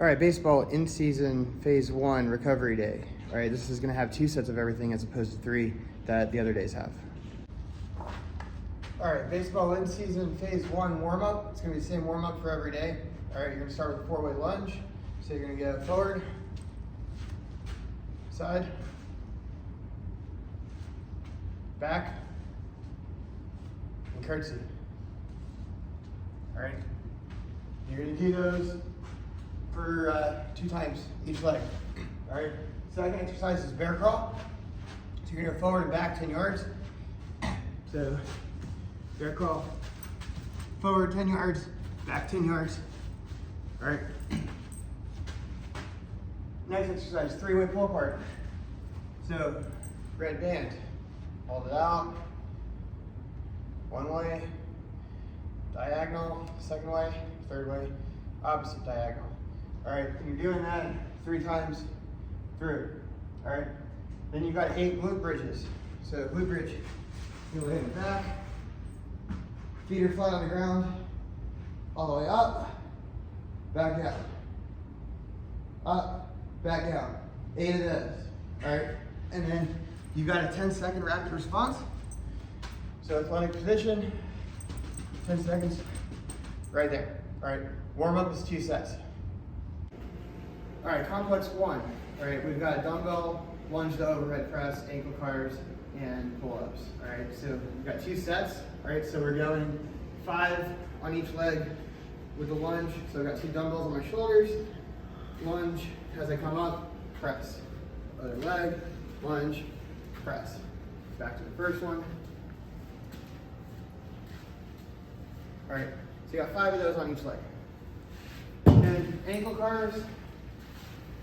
All right, baseball in-season phase 1 recovery day. All right, this is gonna have 2 sets of everything as opposed to 3 that the other days have. All right, baseball in-season phase 1 warm-up. It's gonna be the same warm-up for every day. All right, you're gonna start with a 4-way lunge. So you're gonna go forward, side, back, and curtsy. All right, you're gonna do those for 2 times each leg. All right, second exercise is bear crawl. So you're gonna go forward and back 10 yards. So bear crawl, forward 10 yards, back 10 yards. All right. Next exercise, 3-way pull apart. So red band, hold it out, 1 way, diagonal, 2nd way, 3rd way, opposite diagonal. All right, and you're doing that 3 times through. All right, then you've got 8 glute bridges. So glute bridge, you lay in the back, feet are flat on the ground, all the way up, back down, up, back down. 8 of those. All right, and then you've got a 10-second rapid response. So athletic position, 10 seconds, right there. All right, warm up is 2 sets. All right, complex 1. All right, we've got dumbbell lunge to overhead press, ankle cars, and pull-ups. All right, so we've got 2 sets. All right, so we're going 5 on each leg with the lunge. So I've got 2 dumbbells on my shoulders, lunge as I come up, press. Other leg, lunge, press. Back to the first one. All right, so you got 5 of those on each leg. And ankle cars.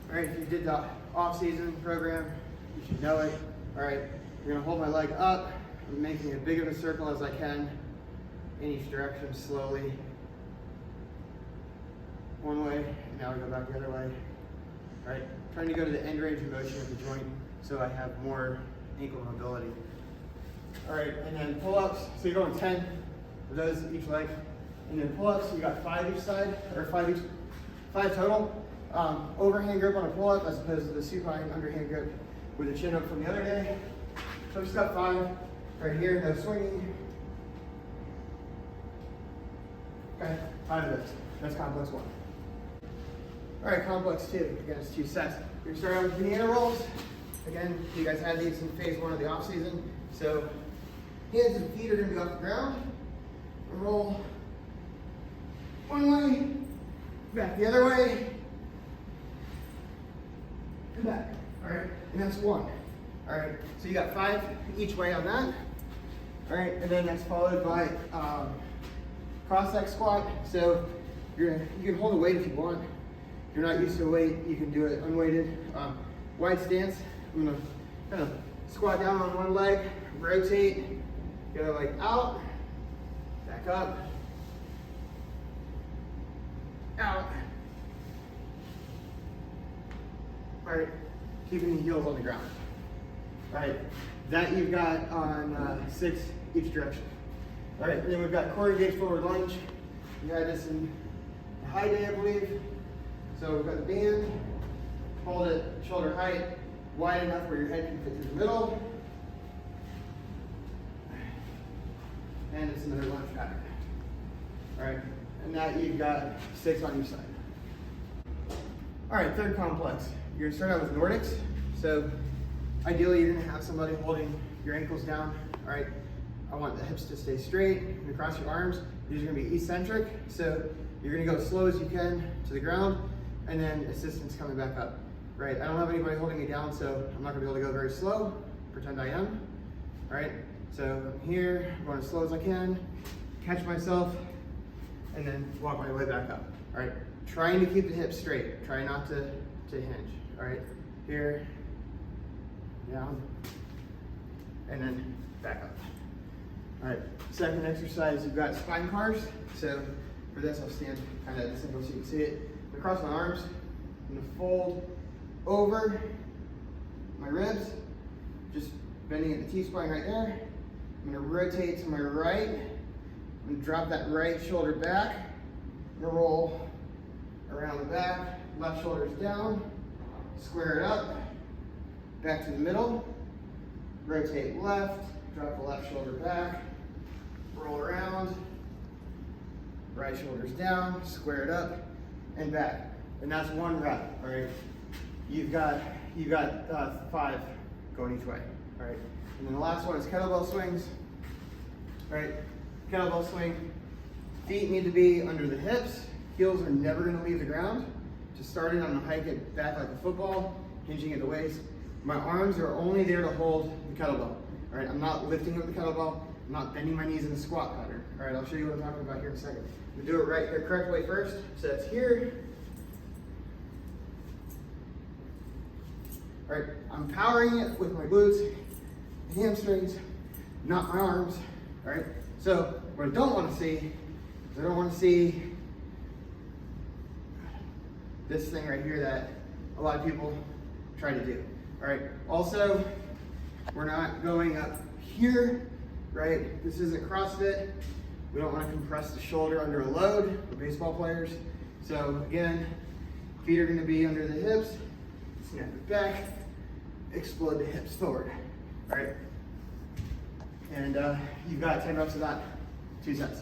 All right, if you did the off-season program, you should know it. All right, you're gonna hold my leg up. I'm making as big of a circle as I can in each direction slowly. 1 way, and now we go back the other way. All right, trying to go to the end range of motion of the joint so I have more ankle mobility. All right, and then pull-ups. So you're going 10 of those each leg. And then pull-ups, you got 5 each side, or 5 total. Overhand grip on a pull-up as opposed to the supine underhand grip with a chin up from the other day. So I've just got 5 right here, no swinging. Okay, 5 of those. That's complex 1. All right, complex 2. Again, it's 2 sets. We're gonna start out with banana rolls. Again, you guys had these in phase 1 of the off season. So hands and feet are gonna be off the ground. Roll 1 way, back the other way, and back. All right, and that's 1. All right, so you got 5 each way on that. All right, and then that's followed by Cossack Squat. So you can hold a weight if you want. If you're not used to a weight, you can do it unweighted. Wide stance. I'm gonna kind of squat down on 1 leg, rotate, the other leg out, back up, out. All right, keeping the heels on the ground. All right, that you've got on 6 each direction. All right, then we've got core engaged forward lunge. We had this in a high day, I believe. So we've got the band, hold it shoulder height, wide enough where your head can fit through the middle. And it's another lunge pattern. All right, and that you've got 6 on each side. All right, third complex. You're gonna start out with Nordics. So ideally you're gonna have somebody holding your ankles down. All right, I want the hips to stay straight and across your arms. These are gonna be eccentric. So you're gonna go as slow as you can to the ground and then assistance coming back up. Right, I don't have anybody holding me down, so I'm not gonna be able to go very slow. Pretend I am. All right, so I'm here, I'm going as slow as I can, catch myself, and then walk my way back up. All right, trying to keep the hips straight. Try not to hinge. All right, here, down, and then back up. All right, second exercise, you've got spine cars. So for this, I'll stand kind of at this angle so you can see it. Across my arms, I'm gonna fold over my ribs, just bending at the T-spine right there. I'm gonna rotate to my right. I'm gonna drop that right shoulder back. I'm gonna roll around the back, left shoulder's down, square it up, back to the middle, rotate left, drop the left shoulder back, roll around, right shoulder's down, square it up, and back. And that's one rep, all right? You've got 5 going each way, all right? And then the last one is kettlebell swings, all right? Kettlebell swing, feet need to be under the hips, heels are never gonna leave the ground. Just starting on the hike it back like a football, hinging at the waist. My arms are only there to hold the kettlebell, all right? I'm not lifting up the kettlebell, I'm not bending my knees in a squat pattern, all right? I'll show you what I'm talking about here in a second. We do it right the correct way first, so it's here. All right, I'm powering it with my glutes, hamstrings, not my arms, all right? So what I don't want to see is I don't want to see this thing right here that a lot of people try to do, all right? Also, we're not going up here, right? This isn't CrossFit. We don't want to compress the shoulder under a load. We're baseball players. So again, feet are going to be under the hips, snap it back, explode the hips forward, all right? And you've got 10 reps of that, 2 sets.